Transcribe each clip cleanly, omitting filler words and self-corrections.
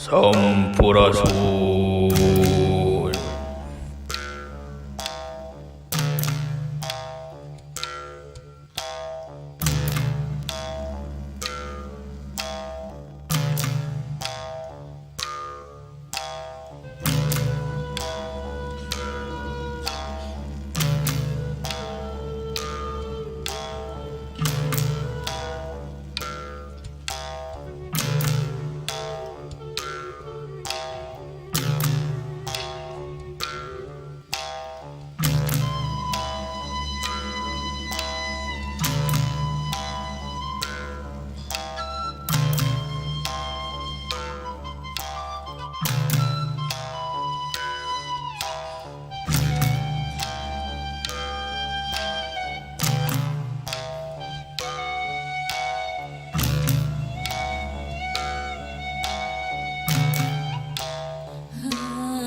Sampurasun.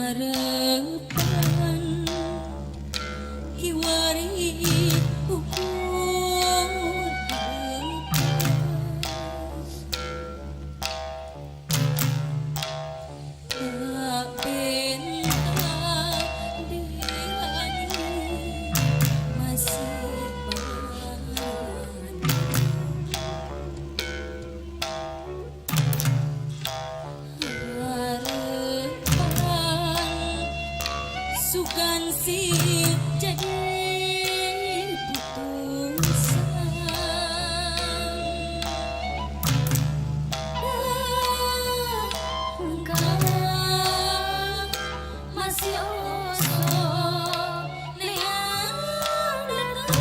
Harapan hiwari ukur tak bentang di hati masih sukan si jadi putusan engkau masih osok liang datang.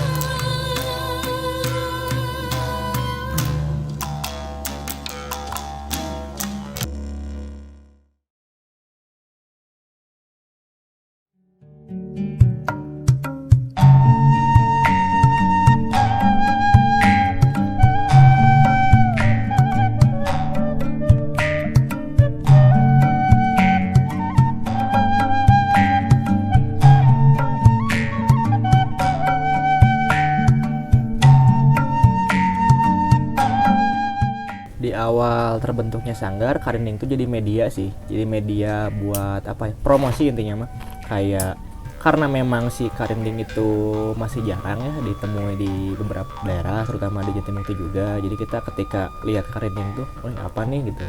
Di awal terbentuknya Sanggar, Karinding itu jadi media sih, jadi media buat apa ya, promosi intinya mah. Kayak karena memang si Karinding itu masih jarang ya ditemui di beberapa daerah, terutama di Jatimukti juga. Jadi kita ketika lihat Karinding tuh, oh ini apa nih gitu,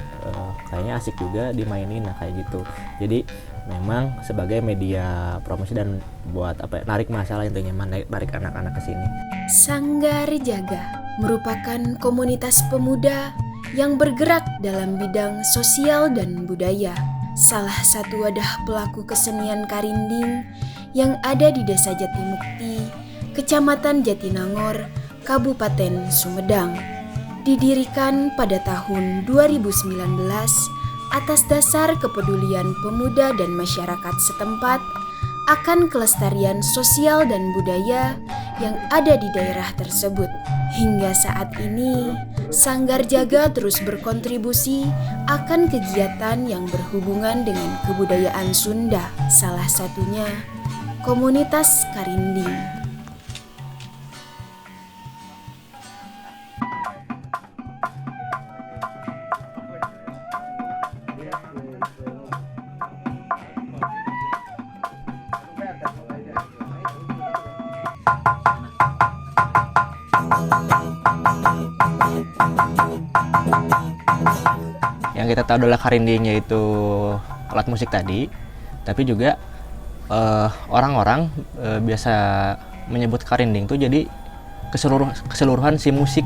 kayaknya asik juga dimainin, nah kayak gitu. Jadi memang sebagai media promosi dan buat apa ya, narik masalah intinya, narik anak-anak ke sini. Sanggar Jaga merupakan komunitas pemuda yang bergerak dalam bidang sosial dan budaya. Salah satu wadah pelaku kesenian Karinding yang ada di Desa Jatimukti, Kecamatan Jatinangor, Kabupaten Sumedang. Didirikan pada tahun 2019 atas dasar kepedulian pemuda dan masyarakat setempat akan kelestarian sosial dan budaya yang ada di daerah tersebut. Hingga saat ini, Sanggar Jaga terus berkontribusi akan kegiatan yang berhubungan dengan kebudayaan Sunda, salah satunya komunitas Karinding. Yang kita tahu adalah Karinding, yaitu alat musik tadi, tapi juga orang-orang biasa menyebut Karinding itu jadi keseluruhan si musik.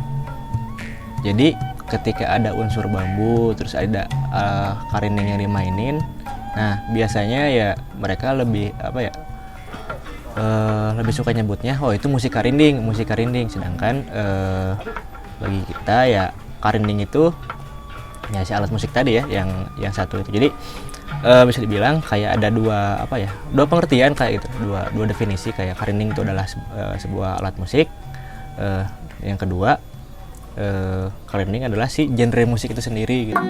Jadi ketika ada unsur bambu, terus ada Karinding yang dimainin, nah biasanya ya mereka lebih apa ya, lebih suka nyebutnya, oh itu musik Karinding. Sedangkan bagi kita ya Karinding itu ya si alat musik tadi ya, yang satu itu. Jadi bisa dibilang kayak ada dua pengertian kayak gitu, dua definisi. Kayak Karinding itu adalah sebuah alat musik, yang kedua Karinding adalah si genre musik itu sendiri gitu.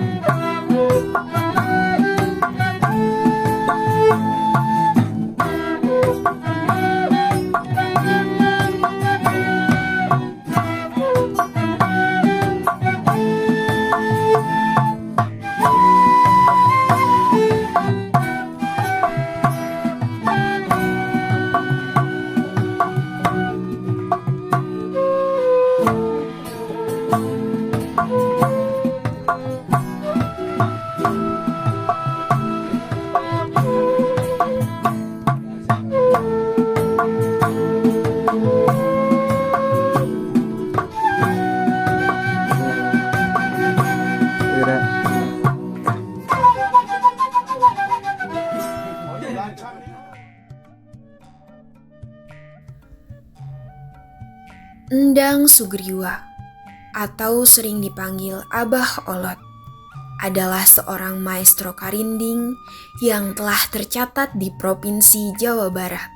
Endang Sugriwa atau sering dipanggil Abah Olot adalah seorang maestro karinding yang telah tercatat di Provinsi Jawa Barat.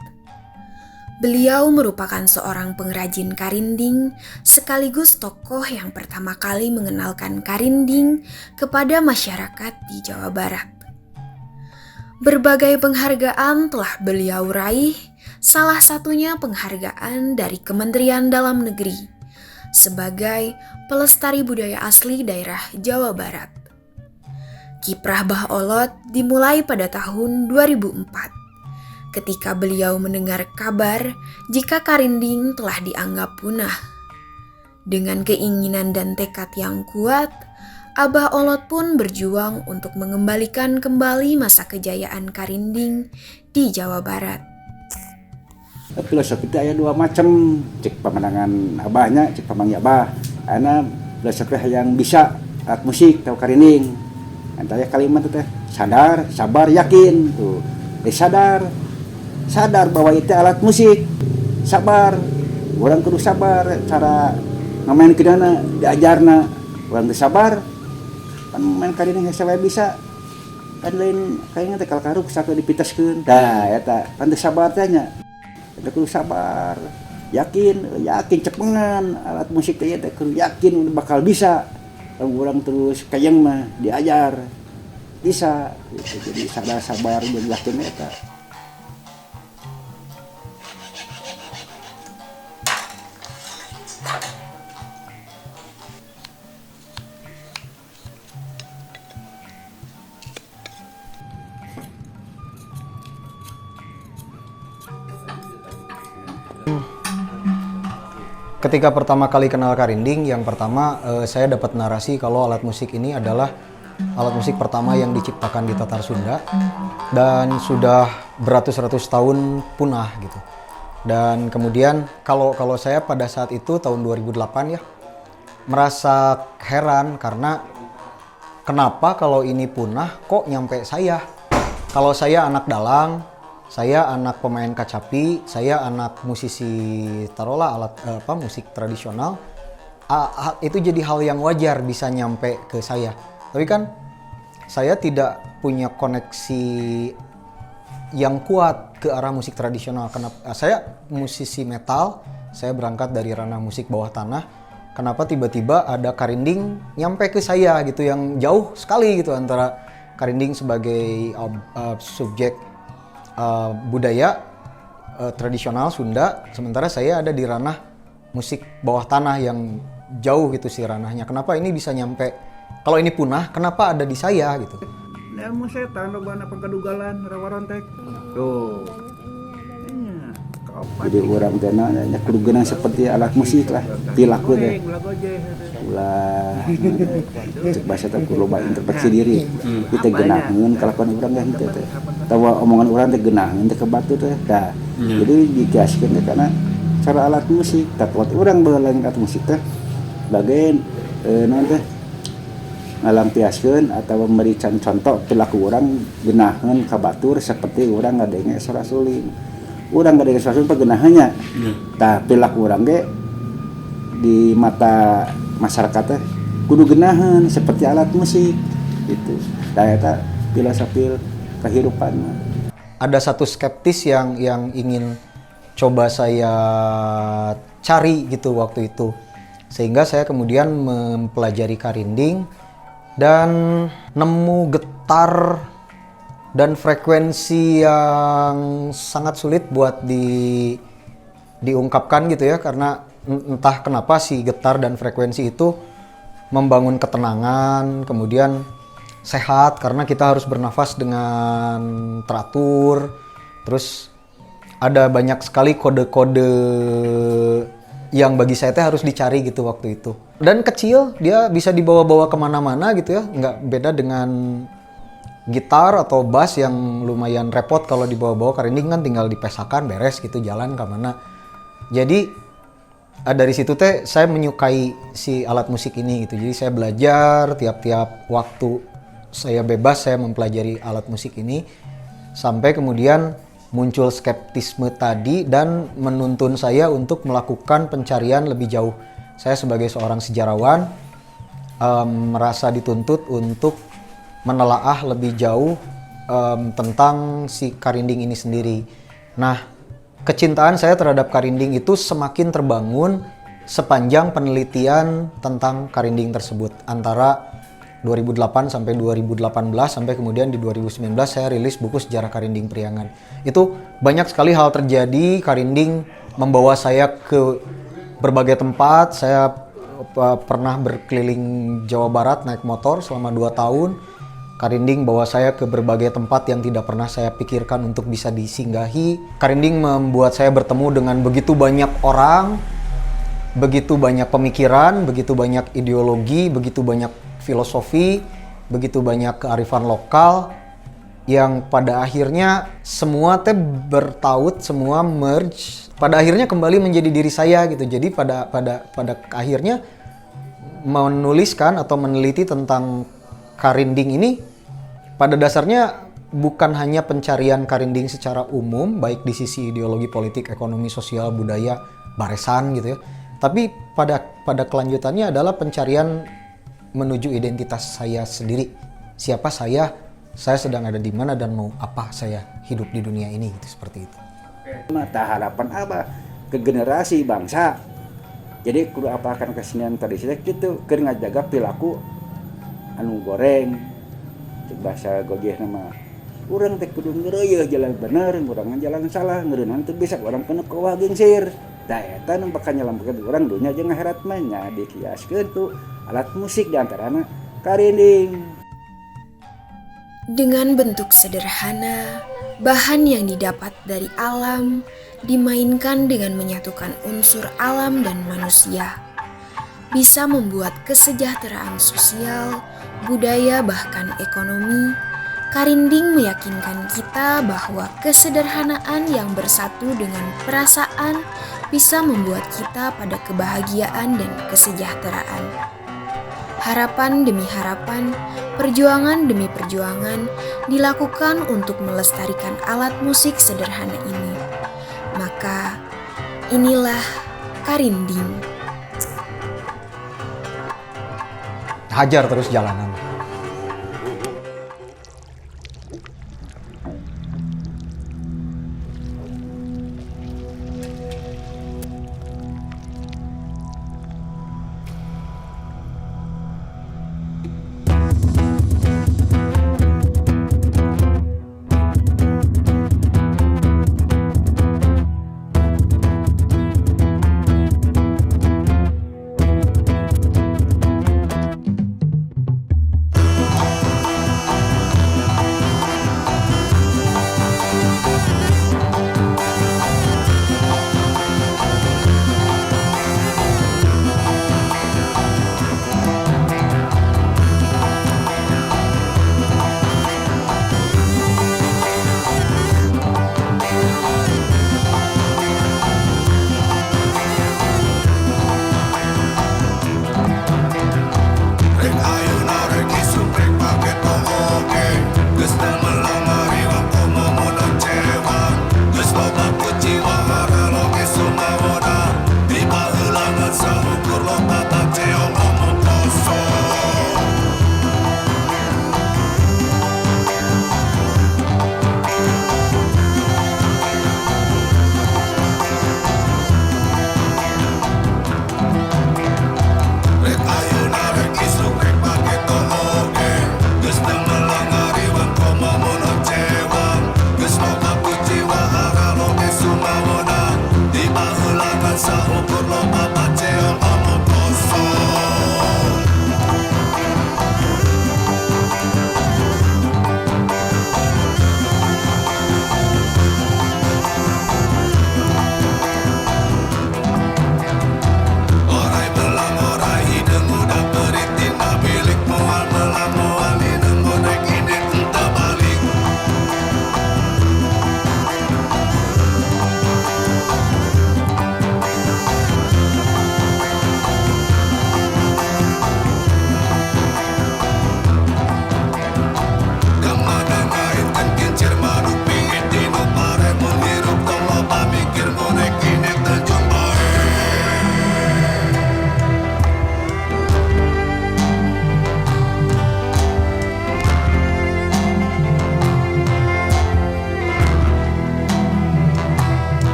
Beliau merupakan seorang pengrajin karinding sekaligus tokoh yang pertama kali mengenalkan karinding kepada masyarakat di Jawa Barat. Berbagai penghargaan telah beliau raih, salah satunya penghargaan dari Kementerian Dalam Negeri sebagai pelestari budaya asli daerah Jawa Barat. Kiprah Bah Olot dimulai pada tahun 2004 ketika beliau mendengar kabar jika karinding telah dianggap punah. Dengan keinginan dan tekad yang kuat, Abah Olot pun berjuang untuk mengembalikan kembali masa kejayaan karinding di Jawa Barat. Filosofi itu ada dua macam, cek pemandangan abahnya, cek pemangnya abah. Ana filosofi yang bisa alat musik tahu karinding. Antara kalimat itu sadar, sabar, yakin tuh. Sadar bahwa itu alat musik. Sabar. Orang kudu sabar cara ngamain kedana diajarna. Orang teu sabar kan main karinding sampai bisa. Kan lain kayaknya teh kalkaruk satu dipitaskeun. Dah eta kan teu sabar teh nya. Eta kudu sabar. Yakin cepengan alat musik teh teh kudu yakin bakal bisa. Orang terus kayang mah diajar bisa gitu. Jadi sadar sabar dan yakin eta. Ketika pertama kali kenal karinding, yang pertama saya dapat narasi kalau alat musik ini adalah alat musik pertama yang diciptakan di Tatar Sunda dan sudah beratus-ratus tahun punah gitu. Dan kemudian kalau saya pada saat itu tahun 2008 ya merasa heran karena kenapa kalau ini punah kok nyampe saya? Kalau saya anak dalang, saya anak pemain kacapi, saya anak musisi taruhlah alat musik tradisional. Itu jadi hal yang wajar bisa nyampe ke saya. Tapi kan saya tidak punya koneksi yang kuat ke arah musik tradisional. Kenapa? Saya musisi metal, saya berangkat dari ranah musik bawah tanah. Kenapa tiba-tiba ada karinding nyampe ke saya gitu yang jauh sekali gitu antara karinding sebagai subjek budaya tradisional Sunda, sementara saya ada di ranah musik bawah tanah yang jauh gitu sih ranahnya. Kenapa ini bisa nyampe? Kalau ini punah, kenapa ada di saya gitu? Ilmu setan lobana pangkadugalan rawaron teh. Tuh. Jadi orang tena nya kudu geunang seperti alat musik lah. Pilaku teh. Ulah. Cek bahasa teh kudu loba interpretasi diri. Kita geunaheun kalakuan urang teh henteu teh. Tawa omongan urang teh geunaheun teh ke batu teh. Tah. Jadi digaskeun teh kana cara alat musik. Tapi urang baheula alat musik teh bagian naon teh ngalampiaskeun atau memberikan contoh perilaku urang geunaheun ka batur seperti urang ngadenge Rasulin. Urang ngadenge Rasulin pageunaheunnya. Tah perilaku urang ge di mata masyarakat teh kudu geunaheun seperti alat musik gitu. Da eta filosofi kehidupan. Ada satu skeptis yang ingin coba saya cari gitu waktu itu. Sehingga saya kemudian mempelajari karinding dan nemu getar dan frekuensi yang sangat sulit buat diungkapkan gitu ya, karena entah kenapa si getar dan frekuensi itu membangun ketenangan, kemudian sehat karena kita harus bernafas dengan teratur. Terus ada banyak sekali kode-kode yang bagi saya harus dicari gitu waktu itu. Dan kecil, dia bisa dibawa-bawa kemana-mana gitu ya, nggak beda dengan gitar atau bass yang lumayan repot kalau dibawa-bawa. Karinding kan tinggal dipesakan, beres gitu, jalan kemana. Jadi dari situ saya menyukai si alat musik ini gitu. Jadi saya belajar tiap-tiap waktu saya bebas, saya mempelajari alat musik ini sampai kemudian muncul skeptisme tadi dan menuntun saya untuk melakukan pencarian lebih jauh. saya sebagai seorang sejarawan merasa dituntut untuk menelaah lebih jauh tentang si Karinding ini sendiri. Nah, kecintaan saya terhadap Karinding itu semakin terbangun sepanjang penelitian tentang Karinding tersebut antara 2008 sampai 2018 sampai kemudian di 2019 saya rilis buku Sejarah Karinding Priangan. Itu banyak sekali hal terjadi, Karinding membawa saya ke berbagai tempat. Saya pernah berkeliling Jawa Barat naik motor selama 2 tahun. Karinding bawa saya ke berbagai tempat yang tidak pernah saya pikirkan untuk bisa disinggahi. Karinding membuat saya bertemu dengan begitu banyak orang, begitu banyak pemikiran, begitu banyak ideologi, begitu banyak filosofi, begitu banyak kearifan lokal yang pada akhirnya semua bertaut, semua merge, pada akhirnya kembali menjadi diri saya gitu. Jadi pada akhirnya menuliskan atau meneliti tentang Karinding ini pada dasarnya bukan hanya pencarian Karinding secara umum, baik di sisi ideologi politik, ekonomi, sosial, budaya, barisan gitu ya. Tapi pada kelanjutannya adalah pencarian menuju identitas saya sendiri. Siapa saya sedang ada di mana dan mau apa saya hidup di dunia ini gitu, seperti itu. Mata harapan apa ke generasi bangsa. Jadi kudu apakan kesenian tradisional gitu keur ngajaga perilaku anu goreng. Cek bahasa gogeh nama urang teh kudu ngeureuyeuh jalan bener, urang jalan salah, ngeureunana teu bisa urang kena kawah gengsir. Da eta nu bakal nyelametkeun urang dunya jeung akhirat mah nya dikiaskeun ku alat musik diantaranya Karinding. Dengan bentuk sederhana, bahan yang didapat dari alam dimainkan dengan menyatukan unsur alam dan manusia. Bisa membuat kesejahteraan sosial, budaya bahkan ekonomi. Karinding meyakinkan kita bahwa kesederhanaan yang bersatu dengan perasaan bisa membuat kita pada kebahagiaan dan kesejahteraan. Harapan demi harapan, perjuangan demi perjuangan dilakukan untuk melestarikan alat musik sederhana ini. Maka inilah Karinding. Hajar terus jalanan.